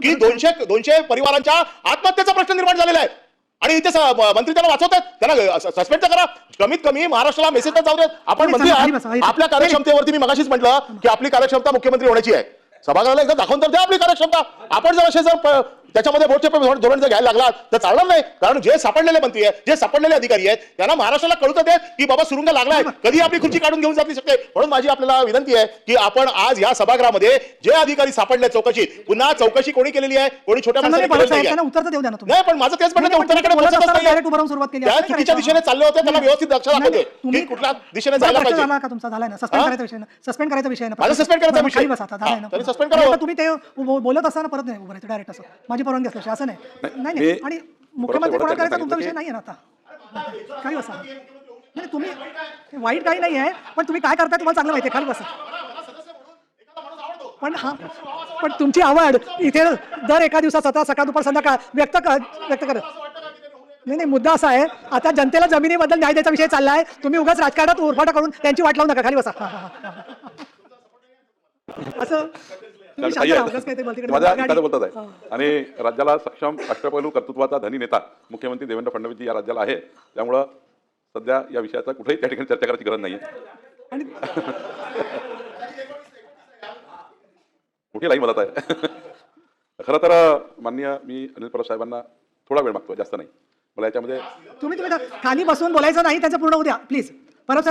की 200 परिवारांच्या आत्महत्येचा प्रश्न निर्माण झालेला आहे आणि इथे मंत्री त्यांना वाचवतात, त्यांना सस्पेंड करा, कमीत कमी महाराष्ट्राला मेसेज तर जाऊ देत. आपण मंत्री आहात, आपल्या कार्यक्षमतेवरती मी मगाशीच म्हटलं की आपली कार्यक्षमता मुख्यमंत्री होण्याची आहे. सभागृहाला एकदा दाखवून तर द्या आपली कार्यक्षमता. आपण जर असे जर त्याच्यामध्ये बोटचे धोरण जर घ्यायला लागला तर चालणार नाही. कारण जे सापडलेले मंत्री आहेत, जे सापडलेले अधिकारी आहेत, त्यांना महाराष्ट्राला कळू तर दे की बाबा सुरुंग लागलाय, कधी आपली खुर्ची काढून घेऊन जाऊ शकते. म्हणून माझी आपल्याला विनंती आहे की आपण आज या सभागृहामध्ये जे अधिकारी सापडले चौकशीत, पुन्हा चौकशी कोणी केलेली आहे, कोणी छोट्या माणसाने उत्तर देऊ द्या ना तुम्ही. नाही, पण माझं तेच म्हणणं उत्तराकडे पोहोचतच नाहीये. त्या चुकीच्या दिशेने चालले होते, त्यांना व्यवस्थित लक्ष दाखवते की कुठल्या दिशेने जायला पाहिजे. का तुमचा झालाय ना सस्पेंड करायचा विषय, सस्पेंड करायचा विषय ना, माझं सस्पेंड करायचा विषय. त्यांनी सस्पेंड करावं. तुम्ही ते बोलत असताना परत नाही उभं राहायचं डायरेक्ट, असं माझी परवानगी असल्याशिवाय असं नाही. नाही आणि मुख्यमंत्री कोणा करायचा तुमचा विषय नाहीये ना आता. खाली बसा. नाही तुम्ही वाईट काही नाही आहे, पण तुम्ही काय करताय तुम्हाला चांगलं माहिती आहे. खाली बसा. पण तुमची आवड इथे दर एका दिवसात सकाळ दुपार संध्याकाळ व्यक्त करत. नाही, मुद्दा असा आहे, आता जनतेला जमिनीबद्दल न्याय द्यायचा विषय चाललाय. तुम्ही उगाच राजकारणात उरफाटा करून त्यांची वाट लावू नका. खाली बसा. असं माझ्या एखादं बोलतात आहे. आणि राज्याला सक्षम अष्टपैलू कर्तृत्वाचा धनी नेता मुख्यमंत्री देवेंद्र फडणवीस या राज्याला आहे. त्यामुळं सध्या या विषयाचा कुठेही त्या ठिकाणी चर्चा करायची गरज नाहीये. कुठे लाईन बोलत आहे. खरं तर माननीय मी अनिल परब साहेबांना थोडा वेळ मागतो, जास्त नाही मला याच्यामध्ये. तुम्ही खाली बसून बोलायचं नाही, त्याचं पूर्ण उद्या प्लीज. परब साहेब